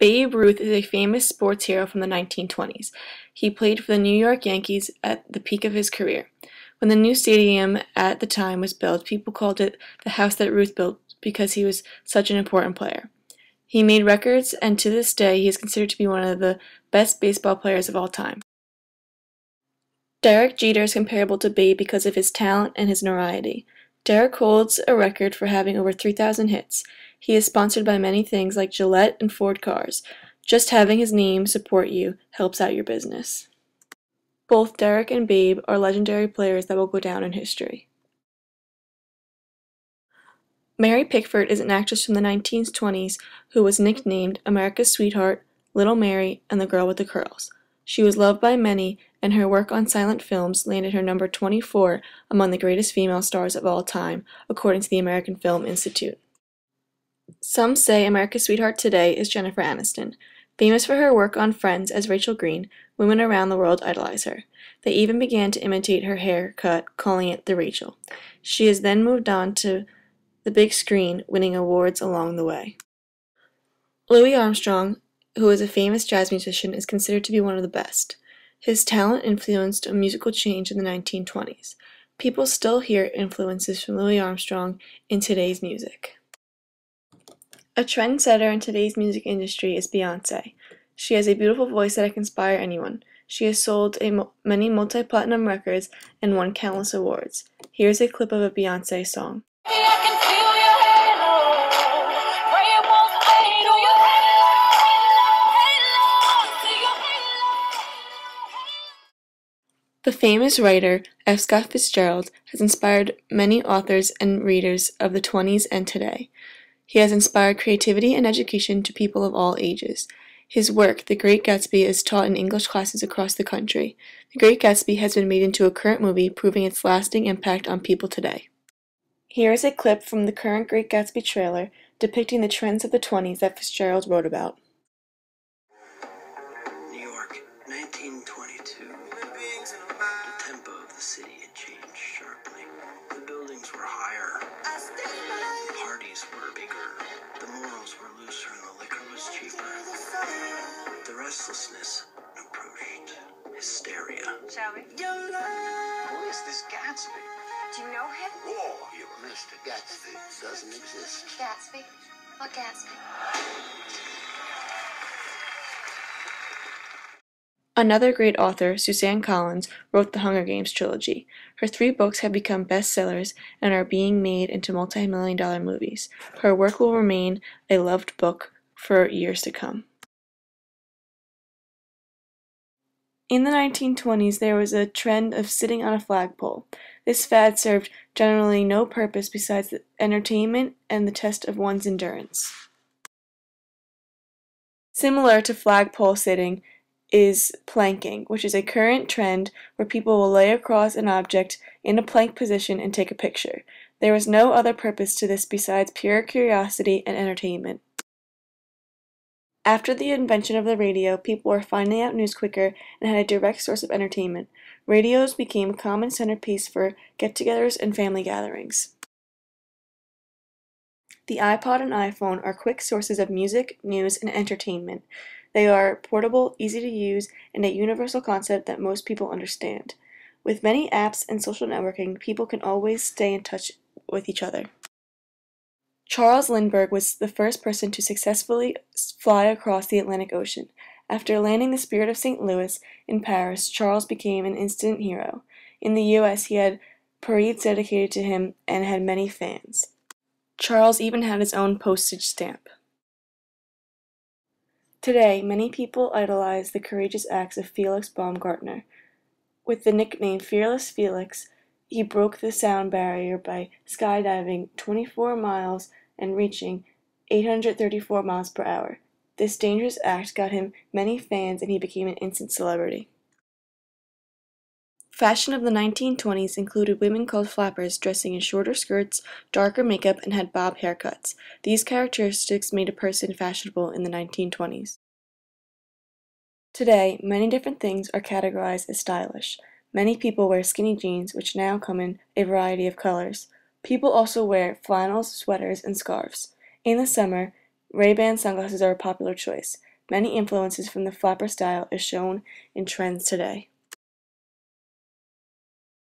Babe Ruth is a famous sports hero from the 1920s. He played for the New York Yankees at the peak of his career. When the new stadium at the time was built, people called it the house that Ruth built because he was such an important player. He made records, and to this day, he is considered to be one of the best baseball players of all time. Derek Jeter is comparable to Babe because of his talent and his notoriety. Derek holds a record for having over 3,000 hits. He is sponsored by many things like Gillette and Ford cars. Just having his name support you helps out your business. Both Derek and Babe are legendary players that will go down in history. Mary Pickford is an actress from the 1920s who was nicknamed America's Sweetheart, Little Mary, and the Girl with the Curls. She was loved by many, and her work on silent films landed her number 24 among the greatest female stars of all time, according to the American Film Institute. Some say America's sweetheart today is Jennifer Aniston. Famous for her work on Friends as Rachel Green, women around the world idolize her. They even began to imitate her haircut, calling it the Rachel. She has then moved on to the big screen, winning awards along the way. Louis Armstrong, who is a famous jazz musician, is considered to be one of the best. His talent influenced a musical change in the 1920s. People still hear influences from Louis Armstrong in today's music. A trendsetter in today's music industry is Beyoncé. She has a beautiful voice that can inspire anyone. She has sold many multi-platinum records and won countless awards. Here's a clip of a Beyoncé song. The famous writer F. Scott Fitzgerald has inspired many authors and readers of the 20s and today. He has inspired creativity and education to people of all ages. His work, The Great Gatsby, is taught in English classes across the country. The Great Gatsby has been made into a current movie, proving its lasting impact on people today. Here is a clip from the current Great Gatsby trailer depicting the trends of the 20s that Fitzgerald wrote about. New York, 1922. The tempo of the city had changed sharply. The buildings were higher. The parties were bigger. The morals were looser and the liquor was cheaper. The restlessness approached hysteria. Shall we? Who is this Gatsby? Do you know him? Oh, you Mr. Gatsby doesn't exist. Gatsby? What Gatsby? Another great author, Suzanne Collins, wrote the Hunger Games trilogy. Her 3 books have become bestsellers and are being made into multi-million-dollar movies. Her work will remain a loved book for years to come. In the 1920s, there was a trend of sitting on a flagpole. This fad served generally no purpose besides the entertainment and the test of one's endurance. Similar to flagpole sitting is planking, which is a current trend where people will lay across an object in a plank position and take a picture. There was no other purpose to this besides pure curiosity and entertainment. After the invention of the radio, people were finding out news quicker and had a direct source of entertainment. Radios became a common centerpiece for get-togethers and family gatherings. The iPod and iPhone are quick sources of music, news, and entertainment. They are portable, easy to use, and a universal concept that most people understand. With many apps and social networking, people can always stay in touch with each other. Charles Lindbergh was the first person to successfully fly across the Atlantic Ocean. After landing the Spirit of St. Louis in Paris, Charles became an instant hero. In the U.S., he had parades dedicated to him and had many fans. Charles even had his own postage stamp. Today, many people idolize the courageous acts of Felix Baumgartner. With the nickname Fearless Felix, he broke the sound barrier by skydiving 24 miles and reaching 834 miles per hour. This dangerous act got him many fans and he became an instant celebrity. Fashion of the 1920s included women called flappers dressing in shorter skirts, darker makeup, and had bob haircuts. These characteristics made a person fashionable in the 1920s. Today, many different things are categorized as stylish. Many people wear skinny jeans, which now come in a variety of colors. People also wear flannels, sweaters, and scarves. In the summer, Ray-Ban sunglasses are a popular choice. Many influences from the flapper style is shown in trends today.